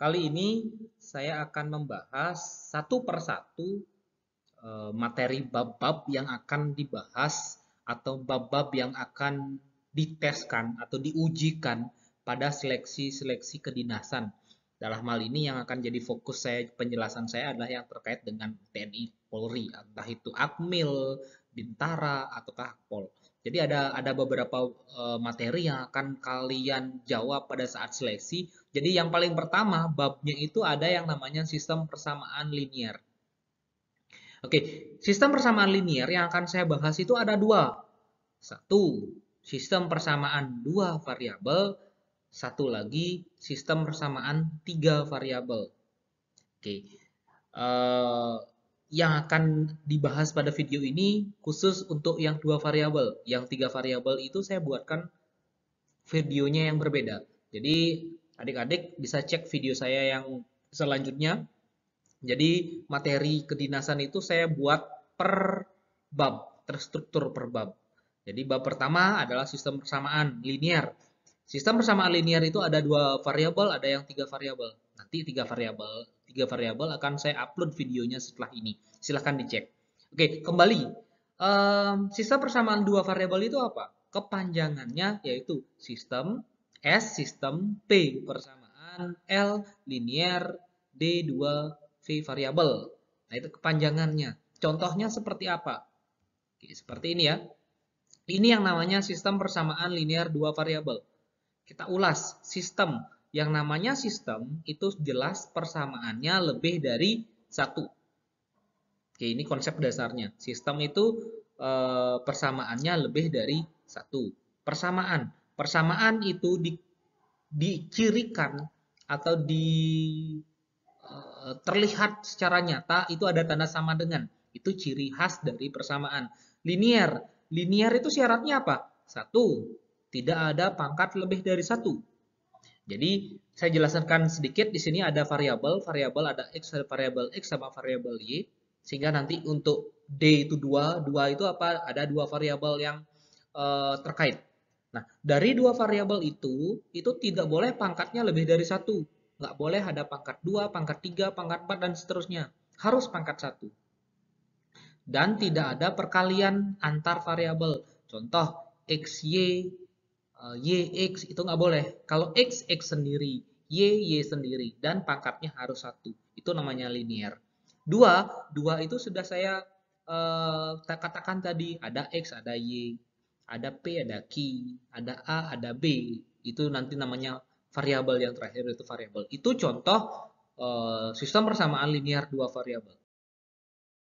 Kali ini saya akan membahas satu persatu materi bab-bab yang akan dibahas atau bab-bab yang akan diteskan atau diujikan pada seleksi-seleksi kedinasan. Dalam hal ini yang akan jadi fokus saya penjelasan saya adalah yang terkait dengan TNI Polri, entah itu Akmil, Bintara ataukah Akpol. Jadi ada beberapa materi yang akan kalian jawab pada saat seleksi. Jadi yang paling pertama babnya itu ada yang namanya sistem persamaan linear. Oke, sistem persamaan linear yang akan saya bahas itu ada dua. Satu, sistem persamaan dua variabel. Satu lagi, sistem persamaan tiga variabel. Oke, yang akan dibahas pada video ini khusus untuk yang dua variabel. Yang tiga variabel itu saya buatkan videonya yang berbeda. Jadi adik-adik bisa cek video saya yang selanjutnya. Jadi materi kedinasan itu saya buat per bab, terstruktur per bab. Jadi bab pertama adalah sistem persamaan linear. Sistem persamaan linear itu ada dua variabel, ada yang tiga variabel. Nanti tiga variabel akan saya upload videonya setelah ini. Silahkan dicek. Oke, kembali. Sistem persamaan dua variabel itu apa? Kepanjangannya yaitu sistem S, sistem P persamaan L linear D2 V variabel. Nah, itu kepanjangannya. Contohnya seperti apa? Oke, seperti ini ya. Ini yang namanya sistem persamaan linear dua variabel. Kita ulas sistem. Yang namanya sistem itu jelas persamaannya lebih dari satu. Oke, ini konsep dasarnya. Sistem itu persamaannya lebih dari satu. Persamaan. Persamaan itu dicirikan atau terlihat secara nyata itu ada tanda sama dengan. Itu ciri khas dari persamaan. Linear. Linear itu syaratnya apa? Satu, tidak ada pangkat lebih dari satu. Jadi saya jelaskan sedikit di sini ada variabel, ada x, ada variabel x sama variabel y, sehingga nanti untuk d itu 2 itu apa? Ada dua variabel yang terkait. Nah, dari dua variabel itu tidak boleh pangkatnya lebih dari satu. Nggak boleh ada pangkat 2, pangkat 3, pangkat 4, dan seterusnya. Harus pangkat 1. Dan tidak ada perkalian antar variabel. Contoh, xy, yx itu nggak boleh. Kalau x sendiri, y sendiri, dan pangkatnya harus 1. Itu namanya linear. Dua itu sudah saya katakan tadi. Ada x, ada y, ada p, ada q, ada a, ada b. Itu nanti namanya variabel yang terakhir itu variabel. Itu contoh sistem persamaan linear dua variabel.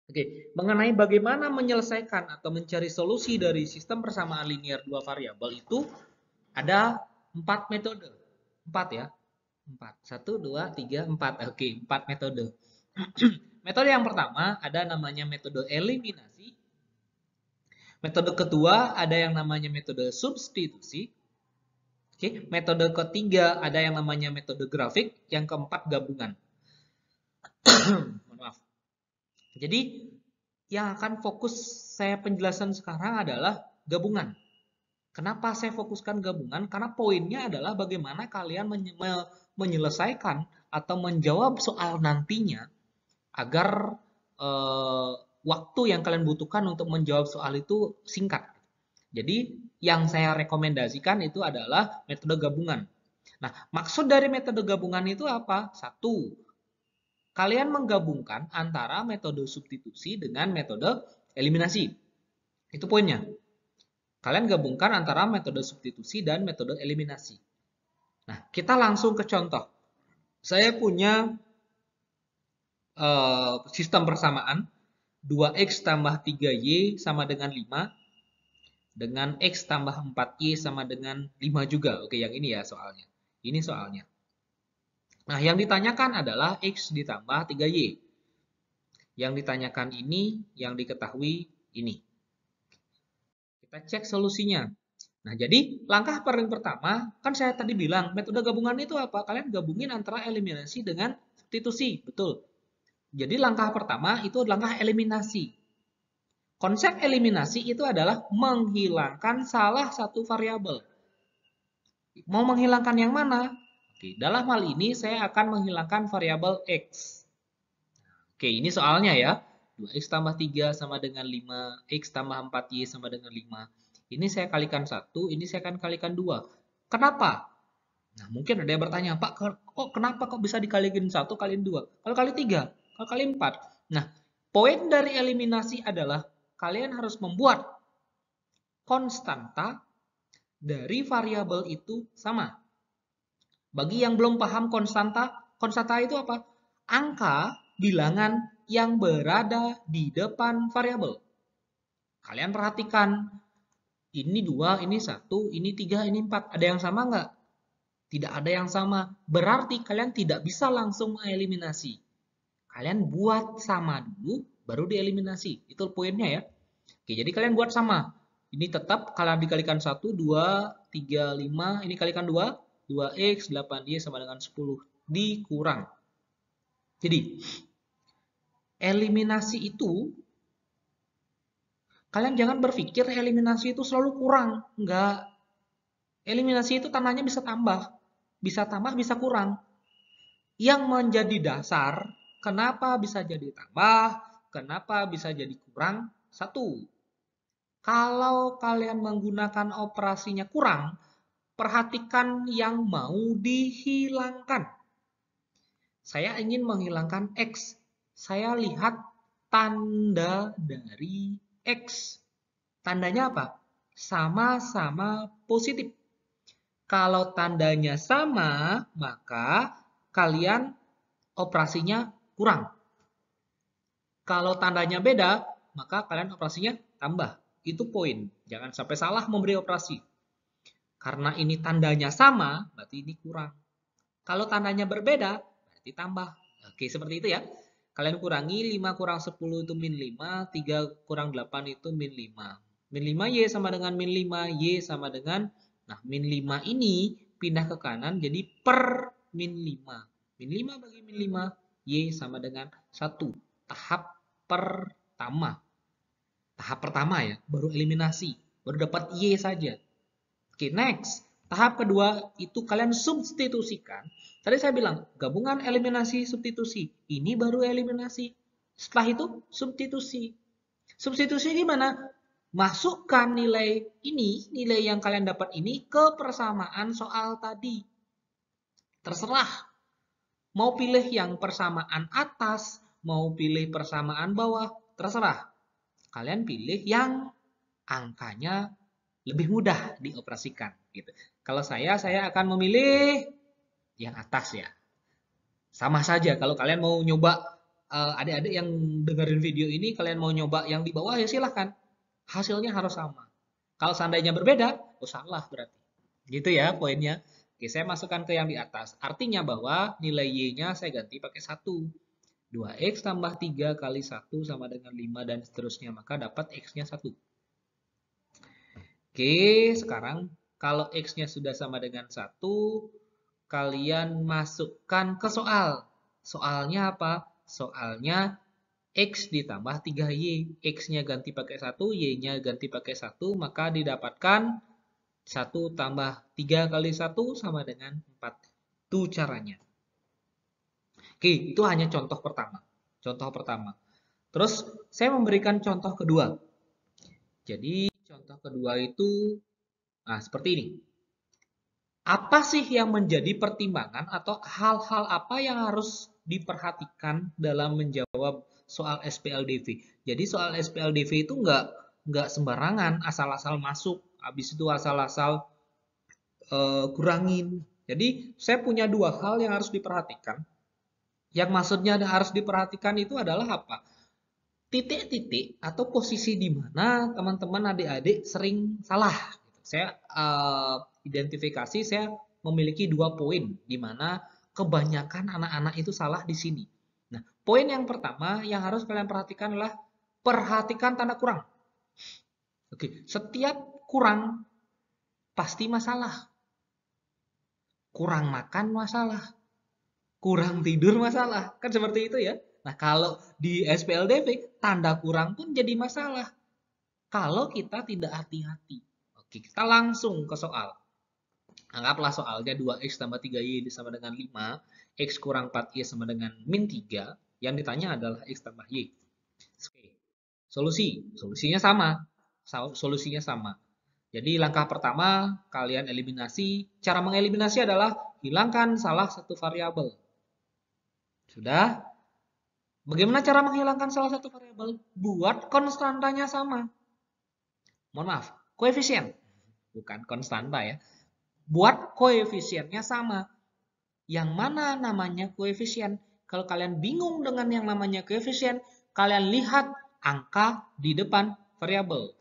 Oke, mengenai bagaimana menyelesaikan atau mencari solusi dari sistem persamaan linear dua variabel itu ada 4 metode. 4 ya. 4. 1, 2, 3, 4. Oke, 4 metode. Metode yang pertama ada namanya metode eliminasi. Metode kedua ada yang namanya metode substitusi. Oke, metode ketiga ada yang namanya metode grafik, yang keempat gabungan. Mohon maaf. Jadi yang akan fokus saya penjelasan sekarang adalah gabungan. Kenapa saya fokuskan gabungan? Karena poinnya adalah bagaimana kalian menyelesaikan atau menjawab soal nantinya agar waktu yang kalian butuhkan untuk menjawab soal itu singkat. Jadi yang saya rekomendasikan itu adalah metode gabungan. Nah, maksud dari metode gabungan itu apa? Satu, kalian menggabungkan antara metode substitusi dengan metode eliminasi. Itu poinnya. Kalian gabungkan antara metode substitusi dan metode eliminasi. Nah, kita langsung ke contoh. Saya punya sistem persamaan 2x tambah 3y sama dengan 5 dengan x tambah 4y sama dengan 5 juga. Oke, yang ini ya soalnya. Ini soalnya. Nah, yang ditanyakan adalah x ditambah 3y. Yang ditanyakan ini, yang diketahui ini. Kita cek solusinya. Nah, jadi langkah paling pertama, kan saya tadi bilang, metode gabungan itu apa? Kalian gabungin antara eliminasi dengan substitusi. Betul. Jadi langkah pertama itu langkah eliminasi. Konsep eliminasi itu adalah menghilangkan salah satu variabel. Mau menghilangkan yang mana? Oke, dalam hal ini saya akan menghilangkan variabel X. Oke, ini soalnya ya. 2X tambah 3 sama dengan 5, X tambah 4Y sama dengan 5. Ini saya kalikan 1, ini saya akan kalikan 2. Kenapa? Nah, mungkin ada yang bertanya, Pak, kenapa kok bisa dikalikan 1 kaliin 2? Kalau kali 3, kalau kali 4. Nah, poin dari eliminasi adalah kalian harus membuat konstanta dari variabel itu sama. Bagi yang belum paham konstanta itu apa? Angka bilangan yang berada di depan variabel. Kalian perhatikan, ini 2, ini 1, ini 3, ini 4. Ada yang sama nggak? Tidak ada yang sama. Berarti kalian tidak bisa langsung mengeliminasi. Kalian buat sama dulu, baru dieliminasi. Itu poinnya ya. Oke, jadi kalian buat sama. Ini tetap kalau dikalikan 1, 2, 3, 5. Ini kalikan 2. 2X, 8Y sama dengan 10. Dikurang. Jadi, eliminasi itu, kalian jangan berpikir eliminasi itu selalu kurang. Enggak. Eliminasi itu tandanya bisa tambah. Bisa tambah, bisa kurang. Yang menjadi dasar, kenapa bisa jadi tambah, kenapa bisa jadi kurang? Satu, kalau kalian menggunakan operasinya kurang, perhatikan yang mau dihilangkan. Saya ingin menghilangkan X. Saya lihat tanda dari X. Tandanya apa? Sama-sama positif. Kalau tandanya sama, maka kalian operasinya kurang. Kalau tandanya beda, maka kalian operasinya tambah. Itu poin. Jangan sampai salah memberi operasi. Karena ini tandanya sama, berarti ini kurang. Kalau tandanya berbeda, berarti tambah. Oke, seperti itu ya. Kalian kurangi 5 kurang 10 itu min 5, 3 kurang 8 itu min 5. Min 5Y sama dengan min 5, Y sama dengan, nah min 5 ini pindah ke kanan jadi per min 5. Min 5 bagi min 5, Y sama dengan 1. Tahap pertama. Tahap pertama ya, baru eliminasi. Baru dapat Y saja. Oke, next. Tahap kedua itu kalian substitusikan. Tadi saya bilang gabungan eliminasi substitusi. Ini baru eliminasi. Setelah itu substitusi. Substitusi gimana? Masukkan nilai ini, nilai yang kalian dapat ini ke persamaan soal tadi. Terserah. Mau pilih yang persamaan atas, mau pilih persamaan bawah, terserah. Kalian pilih yang angkanya lebih mudah dioperasikan gitu. Kalau saya akan memilih yang atas ya. Sama saja kalau kalian mau nyoba adik-adik yang dengerin video ini kalian mau nyoba yang di bawah ya silahkan. Hasilnya harus sama. Kalau seandainya berbeda, oh salah berarti. Gitu ya poinnya. Oke, saya masukkan ke yang di atas. Artinya bahwa nilai Y-nya saya ganti pakai 1. 2X tambah 3 kali 1 sama dengan 5 dan seterusnya. Maka dapat X-nya 1. Oke, sekarang kalau X-nya sudah sama dengan 1, kalian masukkan ke soal. Soalnya apa? Soalnya X ditambah 3Y. X-nya ganti pakai 1, Y-nya ganti pakai 1, maka didapatkan 1 tambah 3 kali 1 sama dengan 4. Itu caranya. Oke, itu hanya contoh pertama. Contoh pertama. Terus saya memberikan contoh kedua. Jadi contoh kedua itu seperti ini. Apa sih yang menjadi pertimbangan atau hal-hal apa yang harus diperhatikan dalam menjawab soal SPLDV? Jadi soal SPLDV itu nggak sembarangan asal-asal masuk, habis itu asal-asal kurangin. Jadi saya punya dua hal yang harus diperhatikan. Yang maksudnya harus diperhatikan itu adalah apa? Titik-titik atau posisi di mana teman-teman adik-adik sering salah. Saya identifikasi, saya memiliki 2 poin di mana kebanyakan anak-anak itu salah di sini. Nah, poin yang pertama yang harus kalian perhatikan adalah perhatikan tanda kurang. Oke, setiap kurang pasti masalah. Kurang makan masalah. Kurang tidur masalah. Kan seperti itu ya. Nah, kalau di SPLDV, tanda kurang pun jadi masalah. Kalau kita tidak hati-hati. Oke, kita langsung ke soal. Anggaplah soalnya 2x tambah 3y sama dengan 5, x kurang 4y sama dengan min 3, yang ditanya adalah x tambah y. Oke. Solusinya sama. Solusinya sama. Jadi langkah pertama, kalian eliminasi. Cara mengeliminasi adalah hilangkan salah satu variabel. Sudah? Bagaimana cara menghilangkan salah satu variabel? Buat konstantanya sama. Mohon maaf, koefisien. Bukan konstanta ya. Buat koefisiennya sama. Yang mana namanya koefisien? Kalau kalian bingung dengan yang namanya koefisien, kalian lihat angka di depan variabel.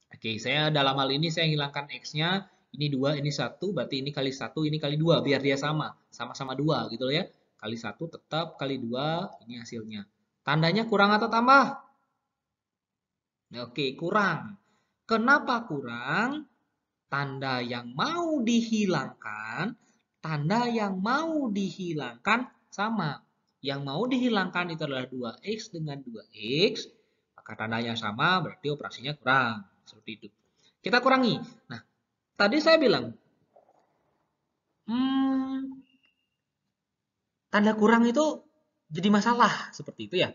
Oke, saya dalam hal ini saya hilangkan x-nya. Ini 2, ini 1, berarti ini kali 1, ini kali 2, biar dia sama. Sama-sama 2 gitu ya. Kali 1 tetap, kali 2, ini hasilnya. Tandanya kurang atau tambah? Oke, kurang. Kenapa kurang? Tanda yang mau dihilangkan, sama. Yang mau dihilangkan itu adalah 2x dengan 2x, maka tandanya sama, berarti operasinya kurang. Seperti itu. Kita kurangi. Nah, tadi saya bilang, tanda kurang itu jadi masalah. Seperti itu ya.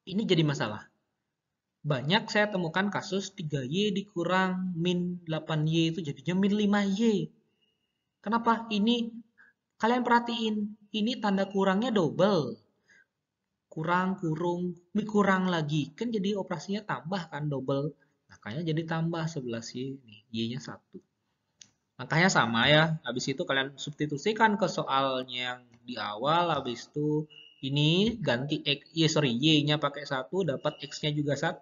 Ini jadi masalah. Banyak saya temukan kasus 3y dikurang min 8y itu jadinya min 5y. Kenapa? Ini kalian perhatiin, ini tanda kurangnya double. Kurang, kurung, kurang lagi. Kan jadi operasinya tambah kan, double. Makanya jadi tambah 11y, nih, y-nya 1. Angkanya sama ya. Habis itu kalian substitusikan ke soalnya yang di awal. Habis itu ini ganti x, y-nya pakai 1, dapat x-nya juga 1.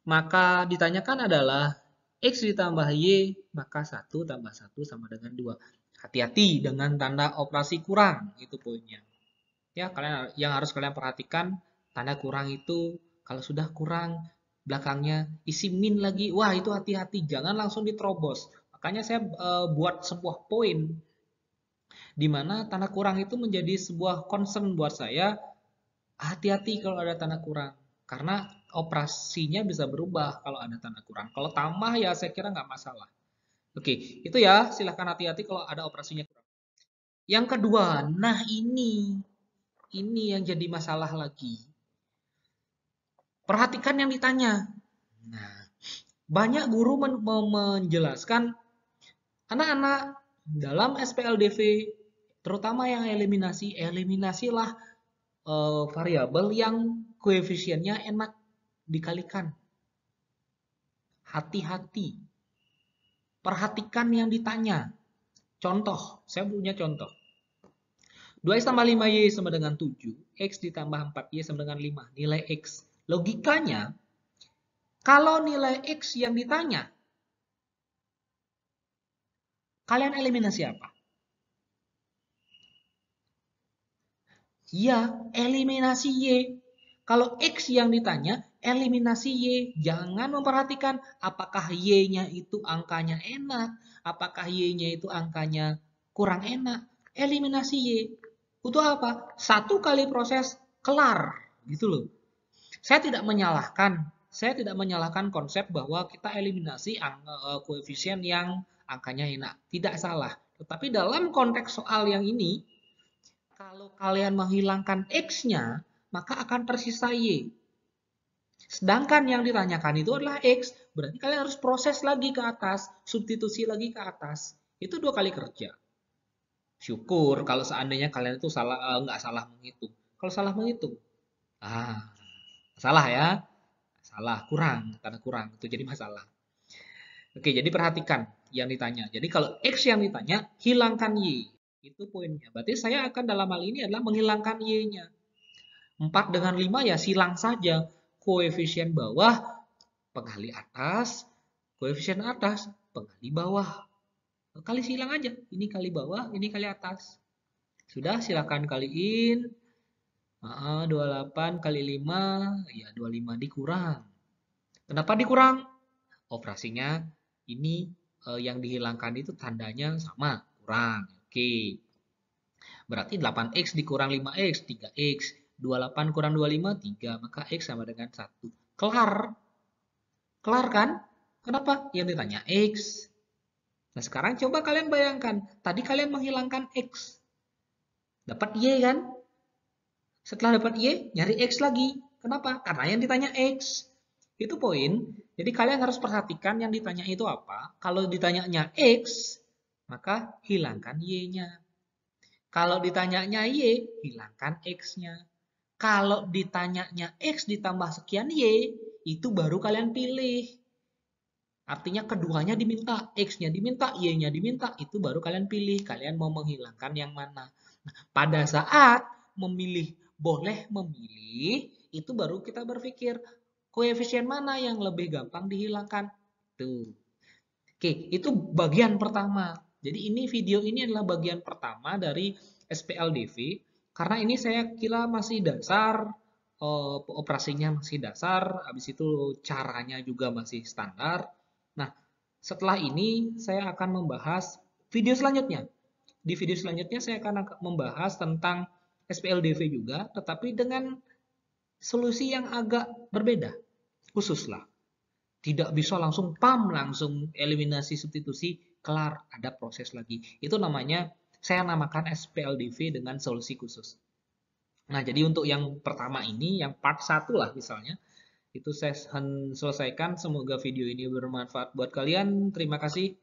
Maka ditanyakan adalah x ditambah y, maka 1 tambah 1 sama dengan 2. Hati-hati dengan tanda operasi kurang, itu poinnya. Ya, kalian yang harus kalian perhatikan, tanda kurang itu kalau sudah kurang belakangnya isi min lagi. Wah, itu hati-hati, jangan langsung diterobos. Makanya saya buat sebuah poin di mana tanda kurang itu menjadi sebuah concern buat saya. Hati-hati kalau ada tanda kurang, karena operasinya bisa berubah kalau ada tanda kurang. Kalau tambah ya saya kira nggak masalah. Oke, itu ya, silahkan hati-hati kalau ada operasinya kurang. Yang kedua, nah ini yang jadi masalah lagi. Perhatikan yang ditanya. Nah, banyak guru menjelaskan anak-anak dalam SPLDV, terutama yang eliminasilah variabel yang koefisiennya enak dikalikan. Hati-hati. Perhatikan yang ditanya. Contoh, saya punya contoh. 2x tambah 5y sama dengan 7, x ditambah 4y sama dengan 5. Nilai x. Logikanya, kalau nilai x yang ditanya, kalian eliminasi apa? Ya, eliminasi y. Kalau x yang ditanya, eliminasi y. Jangan memperhatikan apakah y-nya itu angkanya enak, apakah y-nya itu angkanya kurang enak. Eliminasi y. Untuk apa? Satu kali proses, kelar. Gitu loh. Saya tidak menyalahkan konsep bahwa kita eliminasi koefisien yang angkanya enak. Tidak salah. Tetapi dalam konteks soal yang ini, kalau kalian menghilangkan x-nya, maka akan tersisa y. Sedangkan yang ditanyakan itu adalah x, berarti kalian harus proses lagi ke atas, substitusi lagi ke atas. Itu 2 kali kerja. Syukur kalau seandainya kalian itu nggak salah menghitung. Kalau salah menghitung, salah ya, salah, kurang, karena kurang, itu jadi masalah. Oke, jadi perhatikan yang ditanya. Jadi kalau x yang ditanya, hilangkan y. Itu poinnya. Berarti saya akan dalam hal ini adalah menghilangkan y-nya. 4 dengan 5 ya silang saja. Koefisien bawah, penggali atas, koefisien atas, penggali bawah. Kali silang aja. Ini kali bawah, ini kali atas. Sudah, silakan kaliin. 28 kali 5, ya 25 dikurang. Kenapa dikurang? Operasinya ini yang dihilangkan itu tandanya sama, kurang. Oke. Berarti 8x dikurang 5x, 3x. 28 kurang 25, 3. Maka x sama dengan 1. Kelar. Kelar kan? Kenapa? Yang ditanya x. Nah, sekarang coba kalian bayangkan. Tadi kalian menghilangkan X. Dapat Y kan? Setelah dapat Y, nyari X lagi. Kenapa? Karena yang ditanya X. Itu poin. Jadi kalian harus perhatikan yang ditanya itu apa. Kalau ditanyanya X, maka hilangkan Y-nya. Kalau ditanyanya Y, hilangkan X-nya. Kalau ditanyanya X ditambah sekian Y, itu baru kalian pilih. Artinya keduanya diminta, X-nya diminta, Y-nya diminta, itu baru kalian pilih. Kalian mau menghilangkan yang mana. Nah, pada saat memilih, boleh memilih, itu baru kita berpikir, koefisien mana yang lebih gampang dihilangkan. Tuh. Oke, itu bagian pertama. Jadi ini video ini adalah bagian pertama dari SPLDV. Karena ini saya kira masih dasar, operasinya masih dasar, habis itu caranya juga masih standar. Nah, setelah ini saya akan membahas video selanjutnya. Di video selanjutnya saya akan membahas tentang SPLDV juga, tetapi dengan solusi yang agak berbeda, khusus lah. Tidak bisa langsung pam, langsung eliminasi substitusi, kelar, ada proses lagi. Itu namanya, saya namakan SPLDV dengan solusi khusus. Nah, jadi untuk yang pertama ini, yang part 1 lah misalnya, itu saya selesaikan. Semoga video ini bermanfaat buat kalian. Terima kasih.